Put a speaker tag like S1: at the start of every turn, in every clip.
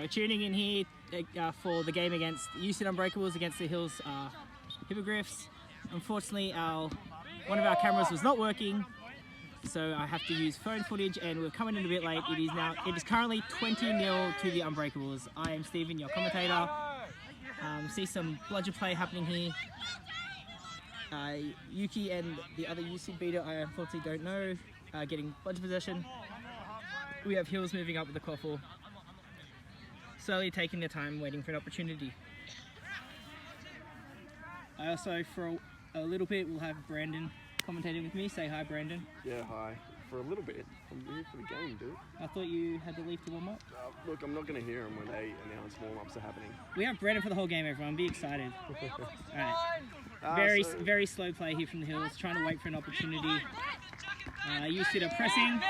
S1: Tuning in here for the game against USYD Unbreakables against the Hills Hippogriffs. Unfortunately, one of our cameras was not working, so I have to use phone footage, and we're coming in a bit late. It is currently 20-0 to the Unbreakables. I am Stephen, your commentator. See some bludger play happening here. Yuki and the other USYD beater, I unfortunately don't know, getting bludger possession. We have Hills moving up with the quaffle, slowly taking their time, waiting for an opportunity. I also, for a little bit, will have Brandon commentating with me. Say hi, Brandon.
S2: Yeah, hi. For a little bit. I'm here for the game, dude.
S1: I thought you had to leave to warm up.
S2: Look, I'm not going to hear them when they announce warm-ups are happening.
S1: We have Brandon for the whole game, everyone. Be excited. Alright. Very slow play here from the Hills, trying to wait for an opportunity. USYD are pressing,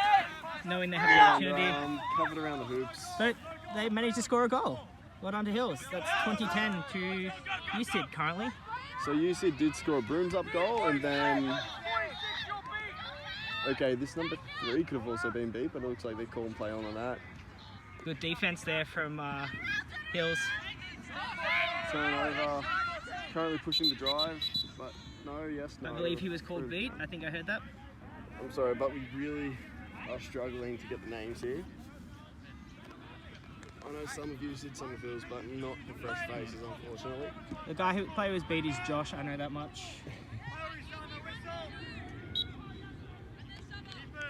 S1: knowing they have the opportunity.
S2: Covered around the hoops.
S1: But they managed to score a goal. Well done to Hills. That's 2010 to USYD currently.
S2: So USYD did score a brooms-up goal, and then... Okay, this number 3 could have also been beat, but it looks like they call and play on that.
S1: Good defense there from Hills.
S2: Turnover. Currently pushing the drive, but no.
S1: I believe he was called beat. I think I heard that.
S2: I'm sorry, but we really are struggling to get the names here. I know some of USYD, some of Hills, but not the fresh faces, unfortunately.
S1: The guy who player was beat is Josh, I know that much.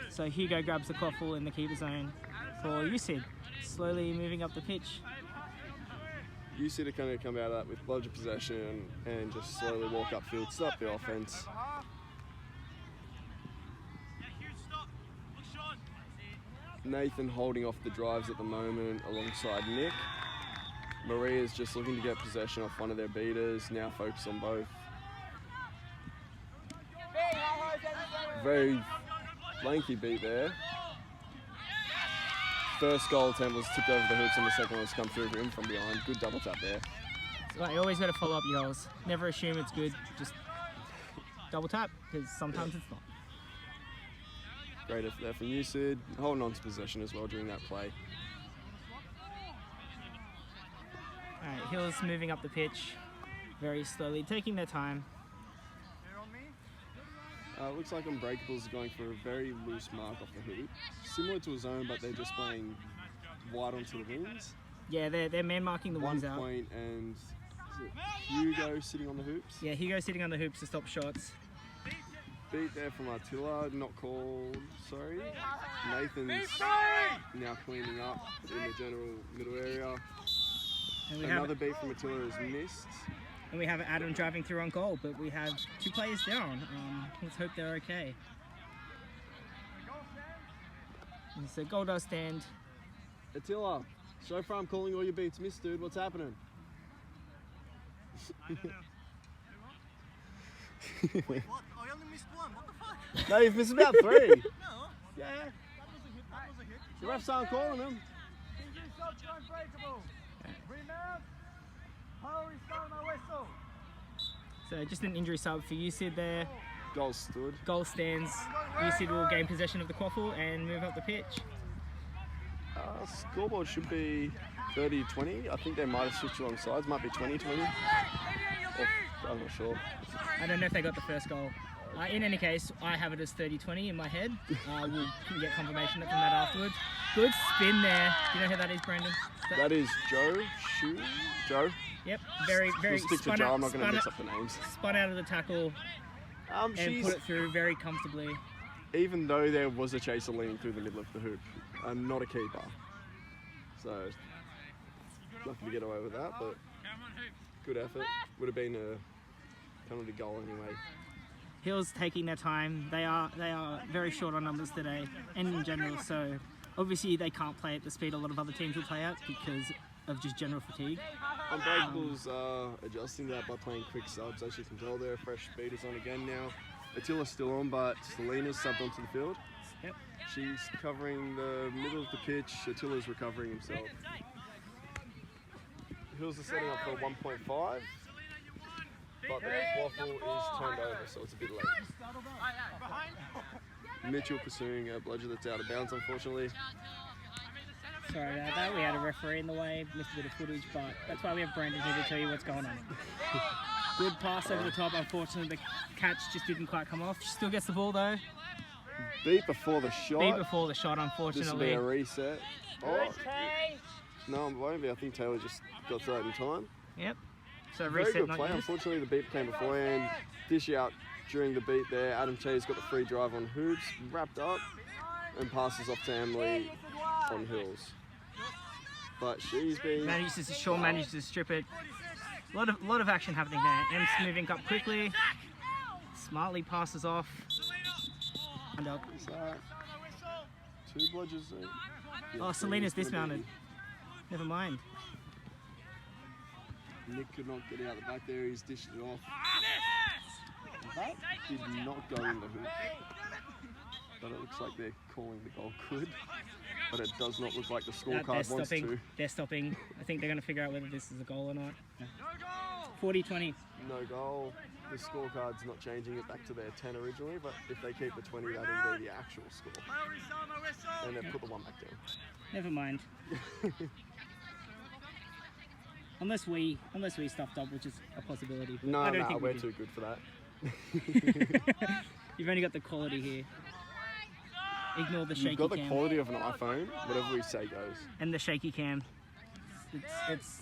S1: So Hugo grabs the quaffle in the keeper zone for USYD, slowly moving up the pitch.
S2: USYD are going to come out of that with bludger possession and just slowly walk upfield, stop the offense. Nathan holding off the drives at the moment alongside Nick. Maria's just looking to get possession off one of their beaters, now focus on both. Very lanky beat there. First goal attempt was tipped over the hoops, and the second one was come through for him from behind. Good double tap there.
S1: So you always got to follow up your goals. Never assume it's good, just double tap, because sometimes it's not.
S2: Great effort there from USYD, holding on to possession as well during that play.
S1: Alright, Hills moving up the pitch very slowly, taking their time.
S2: Looks like Unbreakables are going for a very loose mark off the hoop. Similar to a zone, but they're just playing wide onto the wings.
S1: Yeah, they're man marking the wings out.
S2: 1 point, and is it Hugo sitting on the hoops?
S1: Yeah, Hugo sitting on the hoops to stop shots.
S2: Beat there from Attila, not called, sorry. Nathan's now cleaning up in the general middle area.
S1: And
S2: another beat from Attila is missed.
S1: And we have Adam driving through on goal, but we have 2 players down. Let's hope they're okay. And so goal does stand.
S2: Attila, so far I'm calling all your beats missed, dude. What's happening?
S3: Wait, what? I only missed 1. What the fuck?
S2: No, you've missed about 3.
S3: No.
S2: Yeah.
S3: That was a hit.
S2: The ref's aren't calling them.
S1: So just an injury sub for USYD there.
S2: Goal stood.
S1: Goal stands. USYD will gain possession of the quaffle and move up the pitch.
S2: Scoreboard should be 30-20. I think they might have switched along sides. Might be 20-20. I'm not sure.
S1: I don't know if they got the first goal. In any case, I have it as 30-20 in my head. We'll get confirmation from that afterwards. Good spin there. Do you know who that is, Brandon?
S2: That is Joe. Joe?
S1: Yep, very
S2: we'll stick to Joe. I'm not going to mix up the names.
S1: Spun out of the tackle and put it through very comfortably.
S2: Even though there was a chaser leaning through the middle of the hoop, I'm not a keeper. So, lucky to get away with that, but good effort. Would have been a penalty goal anyway.
S1: Hills taking their time. They are very short on numbers today, and in general, so obviously they can't play at the speed a lot of other teams will play at because of just general fatigue.
S2: Unbreakables are adjusting that by playing quick subs. As you can tell, there are fresh beaters on again now. Attila's still on, but Selena's subbed onto the field.
S1: Yep.
S2: She's covering the middle of the pitch. Attila's recovering himself. Hills are setting up for a 1.5. But the quaffle is turned over, so it's a bit late. Mitchell pursuing a bludger that's out of bounds, unfortunately.
S1: Sorry about that. We had a referee in the way, missed a bit of footage, but that's why we have Brandon here to tell you what's going on. Good pass over the top. Unfortunately, the catch just didn't quite come off. Still gets the ball though.
S2: Beat before the shot.
S1: Beat before the shot,
S2: This will be
S1: unfortunately.
S2: a reset. Oh, no, it won't be. I think Taylor just got through it in time.
S1: Yep. So
S2: Very
S1: reset
S2: good
S1: not
S2: play.
S1: used.
S2: Unfortunately, the beat came beforehand. Dish out during the beat there. Adam Che's got the free drive on Hoops, wrapped up, and passes off to Emily on Hills. But she's been...
S1: Shaw managed to strip it. A lot of action happening there. Em's moving up quickly. Smartly passes off. And up.
S2: Is that 2 bludgers there?
S1: Oh, Selena's dismounted. Never mind.
S2: Nick could not get out the back there. He's dished it off. That did not go in the hoop. But it looks like they're calling the goal good. But it does not look like the scorecard wants to.
S1: They're stopping. I think they're going to figure out whether this is a goal or not. 40-20.
S2: No goal. The scorecard's not changing it back to their 10 originally, but if they keep the 20, that'll be the actual score. And then put the 1 back down.
S1: Never mind. unless we stuffed up, which is a possibility. But I don't think
S2: we're
S1: we
S2: too good for that.
S1: You've only got the quality here. Ignore the shaky
S2: You've got the
S1: cam.
S2: quality of an iPhone. Whatever we say goes.
S1: And the shaky cam. It's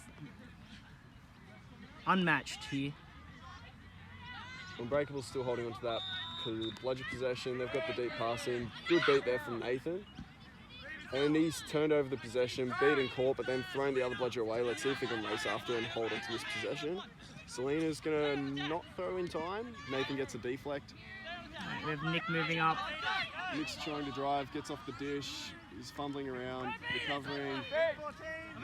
S1: unmatched here.
S2: Unbreakables still holding on to that bludger possession. They've got the deep pass in. Good beat there from Nathan. And he's turned over the possession, beat and caught, but then thrown the other bludger away. Let's see if he can race after and hold on to this possession. Selena's going to not throw in time. Nathan gets a deflect.
S1: We have Nick moving up.
S2: Nick's trying to drive, gets off the dish. He's fumbling around, recovering.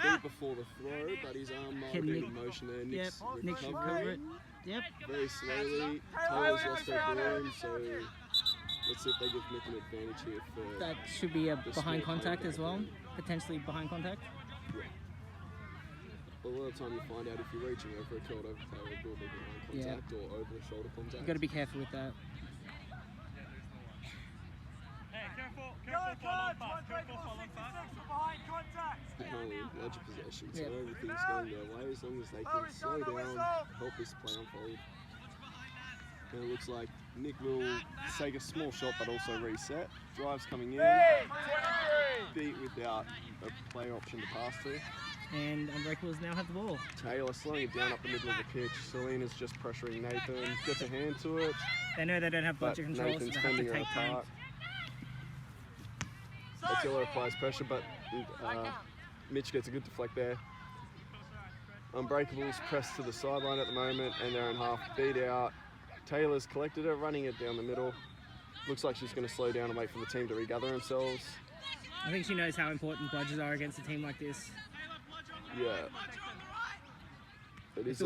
S2: Beat before the throw, but his arm might be in motion there. Nick's
S1: Nick should cover
S2: recovering.
S1: it. Yep.
S2: Very slowly. Taylor's lost her broom, so let's see if they give Nick an advantage here for...
S1: That should be a behind
S2: small
S1: contact
S2: play
S1: as well.
S2: back
S1: Potentially behind contact.
S2: Yeah. But a lot of time you find out if you're reaching over a curled over Taylor, it will be behind contact or over the shoulder contact.
S1: You've got to be careful with that.
S2: Apparently bludger possession, so everything's going their way as long as they can slow down, help this play unfold. And it looks like Nick will take a small shot but also reset. Drive's coming in, beat without a player option to pass to.
S1: And Unbreakables now have the ball.
S2: Taylor slowing it down up the middle of the pitch. Selena's just pressuring Nathan, gets a hand to it.
S1: They know they don't have
S2: But
S1: budget control, so
S2: Nathan's
S1: they have to
S2: fending her
S1: take time.
S2: apart. Attila applies pressure, but Mitch gets a good deflect there. Unbreakables pressed to the sideline at the moment, and they're in half beat out. Taylor's collected her, running it down the middle. Looks like she's going to slow down and wait for the team to regather themselves.
S1: I think she knows how important bludgers are against a team like this.
S2: Yeah. It is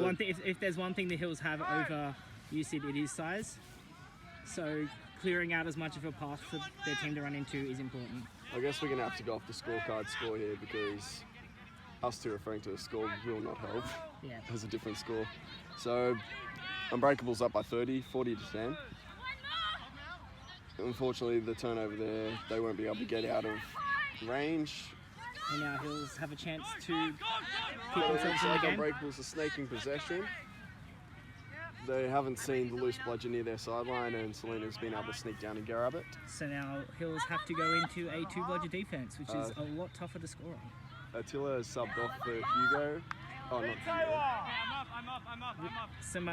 S1: If there's one thing the Hills have over USYD, it is size. So clearing out as much of a path for their team to run into is important.
S2: I guess we're going to have to go off the scorecard score here because us two referring to the score will not help.
S1: Yeah.
S2: There's a different score. So Unbreakables up by 30, 40 to 10. Unfortunately, the turnover there, they won't be able to get out of range.
S1: And now Hills have a chance to keep
S2: But it
S1: themselves
S2: looks
S1: in the
S2: like
S1: game.
S2: Unbreakables are snaking possession. They haven't seen the loose bludger near their sideline, and Selena's been able to sneak down and grab it.
S1: So now Hills have to go into a two-bludger defense, which is a lot tougher to score on.
S2: Attila has subbed off for Hugo. Oh, not Hugo.
S3: I'm up.
S1: Some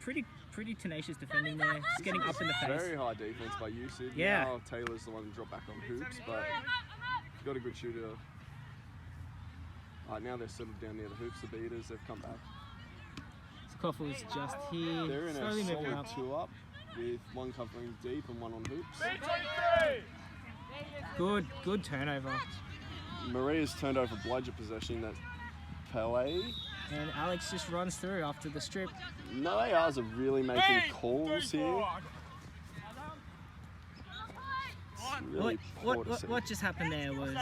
S1: pretty tenacious defending there, just getting up in the face.
S2: Very high defense by USYD.
S1: Yeah.
S2: Now Taylor's the one to drop back on hoops, but got a good shooter. Now they're settled down near the hoops, the beaters, they've come back.
S1: Koffle's just here,
S2: They're in
S1: slowly
S2: a
S1: moving
S2: solid
S1: up.
S2: 2 up, with one covering deep and one on hoops.
S1: Good turnover.
S2: Maria's turned over bludger possession at Pele.
S1: And Alex just runs through after the strip.
S2: No ARs are really making calls here. It's really poor to see.
S1: What just happened there was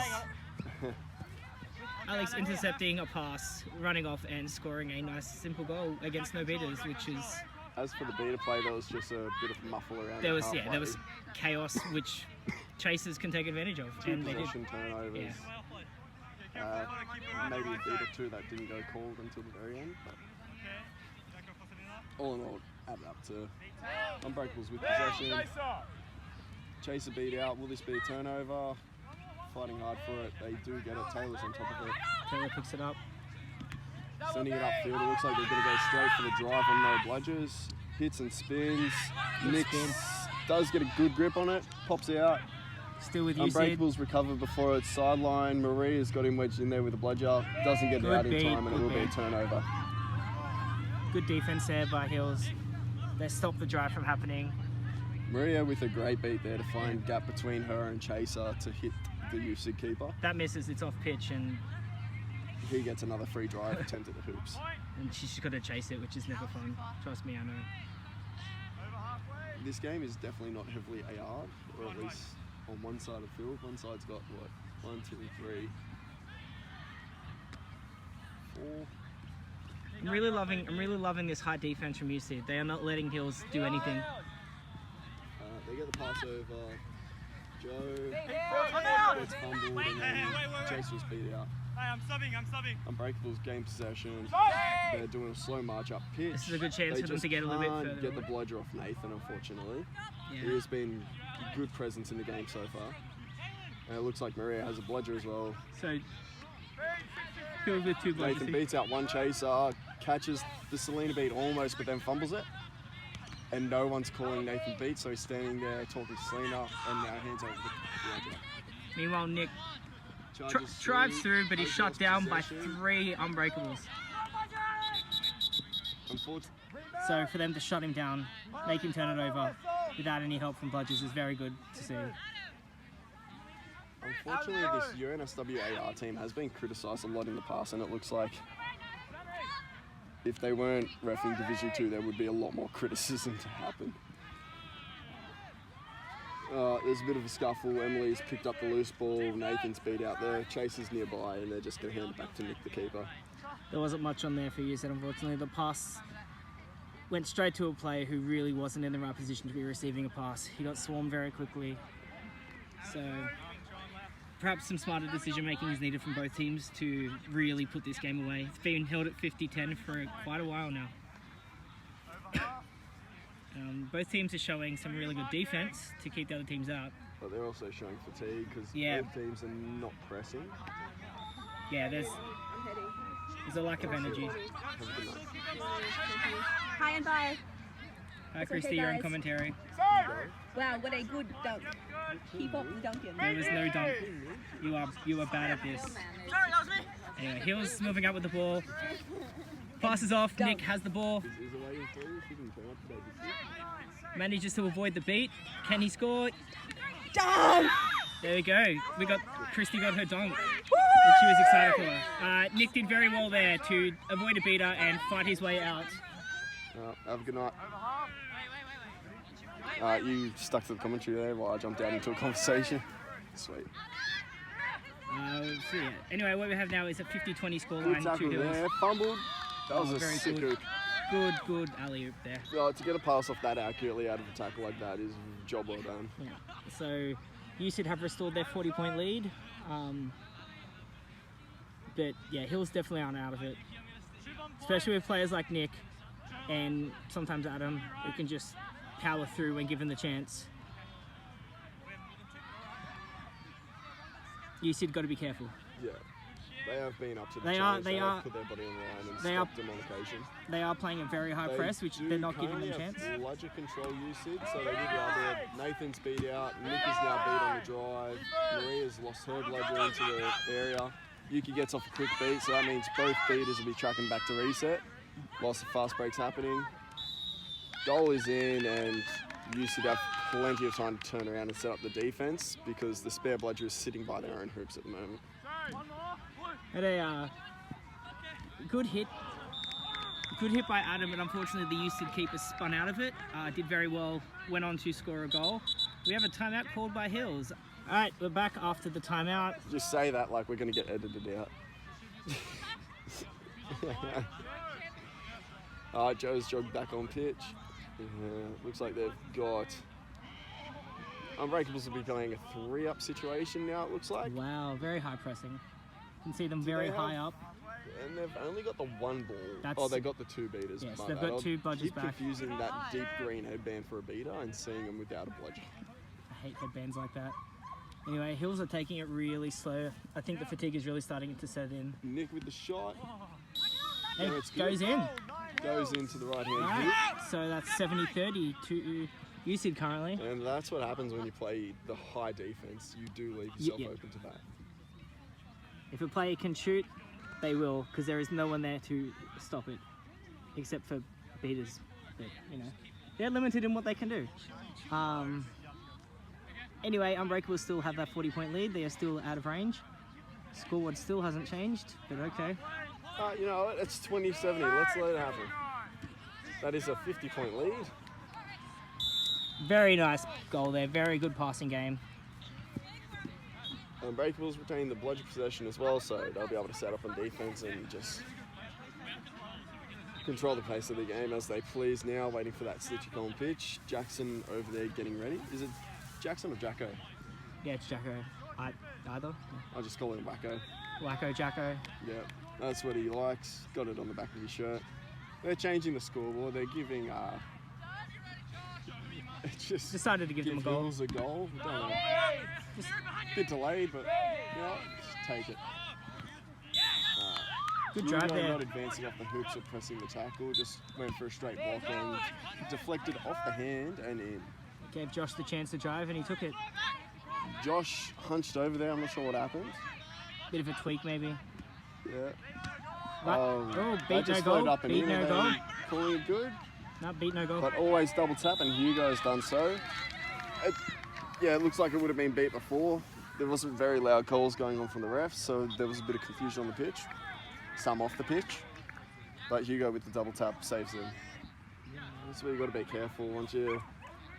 S1: Alex intercepting a pass, running off and scoring a nice simple goal against no beaters, which is...
S2: As for the beater play, there was just a bit of muffle around.
S1: There was
S2: halfway.
S1: chaos which chasers can take advantage of.
S2: Two
S1: And they did.
S2: possession turnovers.
S1: Yeah.
S2: maybe a beat or two that didn't go called until the very end. But all in all, added up to Unbreakables with possession. Chaser beat out. Will this be a turnover? Fighting hard for it. They do get it. Taylor's on top of it.
S1: Taylor picks it up.
S2: Sending it upfield. It looks like they're going to go straight for the drive on no bludgers. Hits and spins. Nick does get a good grip on it. Pops out.
S1: Still with USYD.
S2: Unbreakables recover before its sideline. Maria's got him wedged in there with a bludger. Doesn't get it out in time, and it will be a turnover.
S1: Good defense there by Hills. They stopped the drive from happening.
S2: Maria with a great beat there to find gap between her and Chaser to hit the USYD keeper.
S1: That misses. It's off pitch, and
S2: He gets another free drive attempt at the hoops.
S1: she's just got to chase it, which is never fun. Trust me, I know.
S2: This game is definitely not heavily AR'd, or at least on one side of the field. One side's got what? 1, 2, 3, 4.
S1: I'm really loving this high defense from USYD. They are not letting Hills do anything.
S2: They get the pass over. Joe gets fumbled, and then Chase was beat out.
S3: Hey, I'm subbing.
S2: Unbreakables gain possession. They're doing a slow march up pitch.
S1: This is a good chance for them to get a little bit further.
S2: Get the bludger off Nathan, unfortunately.
S1: Yeah.
S2: He has been a good presence in the game so far. And it looks like Maria has a bludger as well.
S1: So, Hills with 2 bludgers.
S2: Nathan beats out one chaser, catches the Selena beat almost, but then fumbles it. And no one's calling Nathan beat, so he's standing there talking to Selena, and now hands over the bludger.
S1: Meanwhile, Nick drives through, but he's shut down by 3 Unbreakables. So for them to shut him down, make him turn it over without any help from bludgers is very good to see.
S2: Unfortunately, this UNSW AR team has been criticised a lot in the past, and it looks like if they weren't reffing Division 2, there would be a lot more criticism to happen. There's a bit of a scuffle. Emily's picked up the loose ball. Nathan's beat out there. Chaser's nearby, and they're just going to hand it back to Nick, the keeper.
S1: There wasn't much on there for USYD, unfortunately. The pass went straight to a player who really wasn't in the right position to be receiving a pass. He got swarmed very quickly. So perhaps some smarter decision making is needed from both teams to really put this game away. It's been held at 50-10 for quite a while now. Both teams are showing some really good defense to keep the other teams out.
S2: But they're also showing fatigue because both teams are not pressing.
S1: Yeah, there's a lack of energy.
S4: Hi and bye.
S1: Hi, Christy,
S4: okay,
S1: you're on
S4: guys.
S1: commentary.
S4: Wow, what a good dunk. Keep up dunking.
S1: There was no dunk. You are bad at this. Anyway, Hills moving up with the ball. Passes off. Nick has the ball. Manages to avoid the beat. Can he score?
S4: Dunk!
S1: There we go. Christy got her dunk, which she was excited for. Nick did very well there to avoid a beater and fight his way out.
S2: Have a good night. You stuck to the commentary there while I jumped out into a conversation. Sweet.
S1: So yeah. Anyway, what we have now is a 50-20
S2: Good
S1: scoreline.
S2: tackle there. Fumbled. That was a
S1: very
S2: sick
S1: good.
S2: hook.
S1: Good alley-oop there.
S2: To get a pass off that accurately out of a tackle like that is a job well done.
S1: Yeah. So USYD have restored their 40-point lead. But yeah, Hills definitely aren't out of it. Especially with players like Nick and sometimes Adam, who can just power through when given the chance. USYD got to be careful.
S2: Yeah. They have been up to the
S1: They
S2: challenge.
S1: are-
S2: They have put their body on the line and stopped them on occasion.
S1: They are playing a very high press, which they're not giving them a chance.
S2: Bludger control USYD, so they did well there. Nathan's beat out. Nick is now beat on the drive. Maria's lost her bludger into the area. Yuki gets off a quick beat, so that means both beaters will be tracking back to reset whilst the fast break's happening. Goal is in, and USYD have plenty of time to turn around and set up the defense because the spare bludger is sitting by their own hoops at the moment.
S1: Had a good hit by Adam, but unfortunately the USYD keeper spun out of it. Did very well, went on to score a goal. We have a timeout called by Hills. All right, we're back after the timeout.
S2: Just say that like we're going to get edited out. Joe's jogged back on pitch. Looks like they've got Unbreakables will be playing a 3-up situation now, it looks like.
S1: Wow, very high pressing. can see them very high up.
S2: And they've only got the one ball.
S1: That's-
S2: They got the 2 beaters.
S1: Yes,
S2: My
S1: they've
S2: bad.
S1: got 2 bludgers
S2: keep
S1: back.
S2: confusing that deep green headband for a beater and seeing them without a bludger.
S1: I hate headbands like that. Anyway, Hills are taking it really slow. I think the fatigue is really starting to set in.
S2: Nick with the shot.
S1: Hey,
S2: No, it's good.
S1: goes in.
S2: Goes into the right hand
S1: Right. So that's 70-30 to USYD currently.
S2: hoop. And that's what happens when you play the high defense. You do leave yourself
S1: Yeah.
S2: open to that.
S1: If a player can shoot, they will, because there is no one there to stop it, except for beaters. But, you know, they're limited in what they can do. Anyway, Unbreakables still have that 40-point lead. They are still out of range. Scoreboard still hasn't changed, but okay.
S2: You know what? It's 20-70. Let's let it happen. That is a 50-point lead.
S1: Very nice goal there. Very good passing game.
S2: Unbreakables retain the bludger possession as well, so they'll be able to set up on defense and just control the pace of the game as they please now, waiting for that Snitch on pitch. Jackson over there getting ready. Is it Jackson or Jacko?
S1: Yeah, it's Jacko. Either.
S2: I'll just call him Wacko.
S1: Wacko, Jacko.
S2: Yeah, that's what he likes. Got it on the back of his shirt. They're changing the scoreboard. They're giving it's just
S1: Decided to give them a goal.
S2: Hills a goal. I don't know.
S1: Just
S2: A bit delayed, but you know, just take it.
S1: good
S2: Hugo
S1: drive there.
S2: not advancing off the hoops or pressing the tackle, just went for a straight block and deflected off the hand and in.
S1: Gave Josh the chance to drive and he took it.
S2: Josh hunched over there. I'm not sure what happened.
S1: Bit of a tweak maybe.
S2: Yeah.
S1: But,
S2: That
S1: beat no
S2: just
S1: goal.
S2: flowed up and
S1: Beat
S2: in.
S1: no
S2: and
S1: goal.
S2: then calling it good,
S1: No, beat no goal.
S2: but always double tap, and Hugo's done so. It looks like it would have been beat before. There wasn't very loud calls going on from the refs, so there was a bit of confusion on the pitch. Some off the pitch, but Hugo with the double tap saves them. That's where you got to be careful once you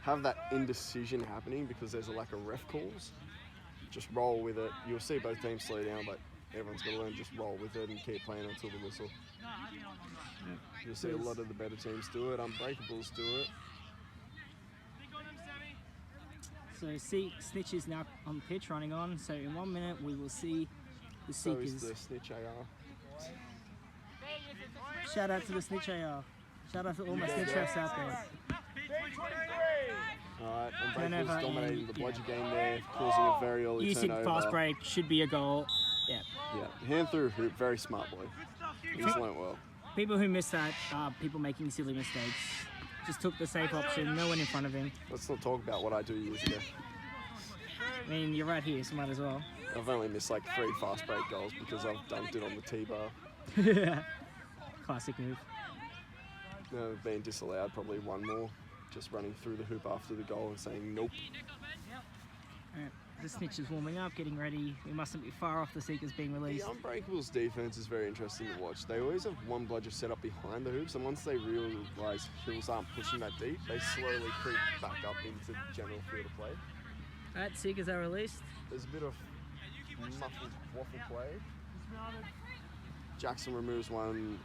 S2: have that indecision happening because there's a lack of ref calls. Just roll with it. You'll see both teams slow down, but everyone's got to learn to just roll with it and keep playing until the whistle. You'll see a lot of the better teams do it. Unbreakables do it.
S1: So Snitch is now on the pitch running on. So in 1 minute we will see the
S2: So
S1: Seekers.
S2: is the Snitch AR.
S1: Shout out to the Snitch AR. Shout out to all my Snitch refs out there.
S2: Alright,
S1: Turnover
S2: Unbreakables dominating
S1: and-
S2: the bludger game there, causing a very early
S1: USYD
S2: turnover.
S1: fast break should be a goal. Yeah.
S2: Yeah, hand through hoop, very smart boy. He's learnt well.
S1: People who miss that are people making silly mistakes. Just took the safe option, no one in front of him.
S2: Let's not talk about what I do years ago.
S1: I mean, you're right here, so might as well.
S2: I've only missed like 3 fast break goals because I've dunked it on the T-bar.
S1: Classic move.
S2: I've been disallowed probably 1 more, just running through the hoop after the goal and saying nope.
S1: Alright, the Snitch is warming up, getting ready. We mustn't be far off the Seekers being
S2: The
S1: released.
S2: Unbreakables defense is very interesting to watch. They always have one bludger set up behind the hoops, and once they realise Hills aren't pushing that deep, they slowly creep back up into general field of play.
S1: Alright, Seekers are released.
S2: There's a bit of muffled waffle play. Jackson removes one.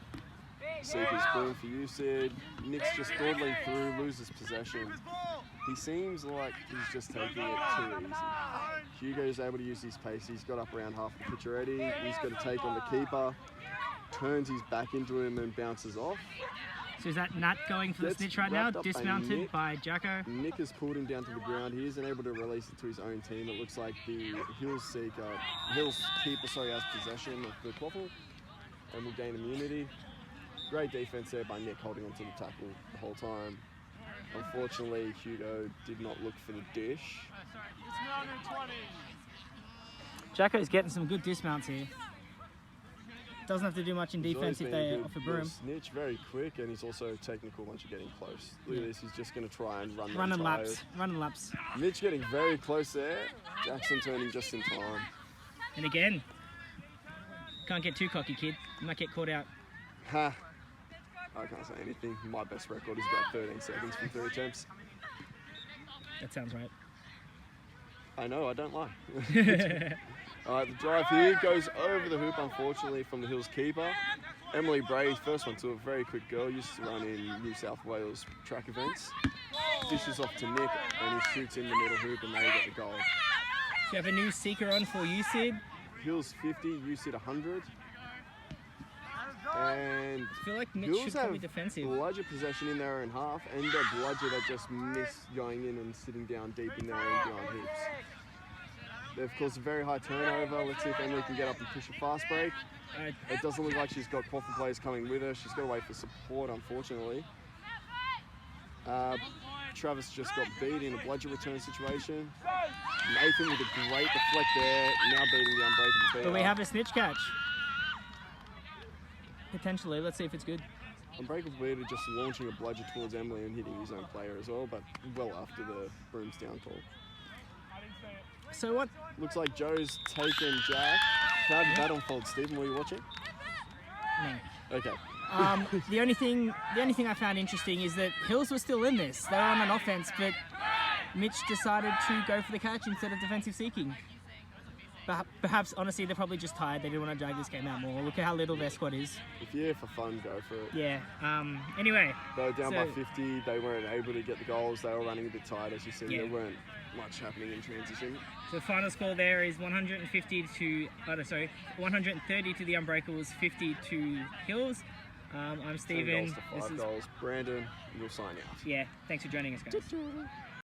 S2: Seekers boom for USYD. Nick's just dawdling through, loses possession. He seems like he's just taking it too easy. Hugo's able to use his pace. He's got up around half the pitch already. He's got to take on the keeper. Turns his back into him and bounces off.
S1: So is that Nat going for the
S2: Gets
S1: Snitch right now?
S2: wrapped up by
S1: Dismounted
S2: Nick.
S1: by Jacko.
S2: Nick has pulled him down to the ground. He isn't able to release it to his own team. It looks like the Hills keeper has possession of the quaffle and will gain immunity. Great defense there by Nick, holding onto the tackle the whole time. Unfortunately, Hugo did not look for the dish.
S1: Jacko's getting some good dismounts here. Doesn't have to do much in
S2: He's
S1: defense if
S2: always been
S1: they're
S2: good
S1: off the
S2: little
S1: broom.
S2: Snitch, very quick, and he's also technical once you're getting close. Look at this, he's just going to try and run
S1: Running
S2: them
S1: laps,
S2: tired.
S1: running laps.
S2: Mitch getting very close there. Jackson turning just in time.
S1: And again, can't get too cocky, kid. You might get caught out.
S2: Ha! I can't say anything. My best record is about 13 seconds from 3 attempts.
S1: That sounds right.
S2: I know, I don't lie. Alright, the drive here goes over the hoop, unfortunately, from the Hills keeper. Emily Bray, first one to a very quick girl, used to run in New South Wales track events. Dishes off to Nick, and he shoots in the middle hoop, and they get the goal.
S1: So you have a new seeker on for USYD.
S2: Hills 50, USYD 100. And
S1: I feel like Mitch
S2: Hills
S1: should probably
S2: have
S1: defensive.
S2: bludger possession in their own half, and a bludger that just missed going in and sitting down deep in their own behind hoops. They've of course a very high turnover. Let's see if Emily can get up and push a fast break. It doesn't look like she's got quaffle players coming with her. She's got to wait for support, unfortunately. Travis just got beat in a bludger return situation. Nathan with a great deflect there, now beating the Unbreakable beat.
S1: But we have a snitch catch. Potentially, let's see if it's good.
S2: Unbreakable beater just launching a bludger towards Emily and hitting his own player as well, but well after the brooms down call.
S1: So what?
S2: Looks like Joe's taken Jack. How did that unfold, Stephen? Were you watching?
S1: No.
S2: Okay.
S1: The only thing I found interesting is that Hills were still in this. They were on an offense, but Mitch decided to go for the catch instead of defensive seeking. Perhaps, honestly, they're probably just tired. They didn't want to drag this game out more. Look at how little their squad is.
S2: If you're here for fun, go for it.
S1: Yeah. Anyway.
S2: They were down by 50. They weren't able to get the goals. They were running a bit tired, as you said.
S1: Yeah.
S2: There weren't much happening in transition.
S1: So the final score there is 130 to the Unbreakables, 50 to Hills. I'm
S2: 10
S1: Stephen.
S2: goals to 5 goals. Brandon, you'll sign out.
S1: Yeah. Thanks for joining us, guys.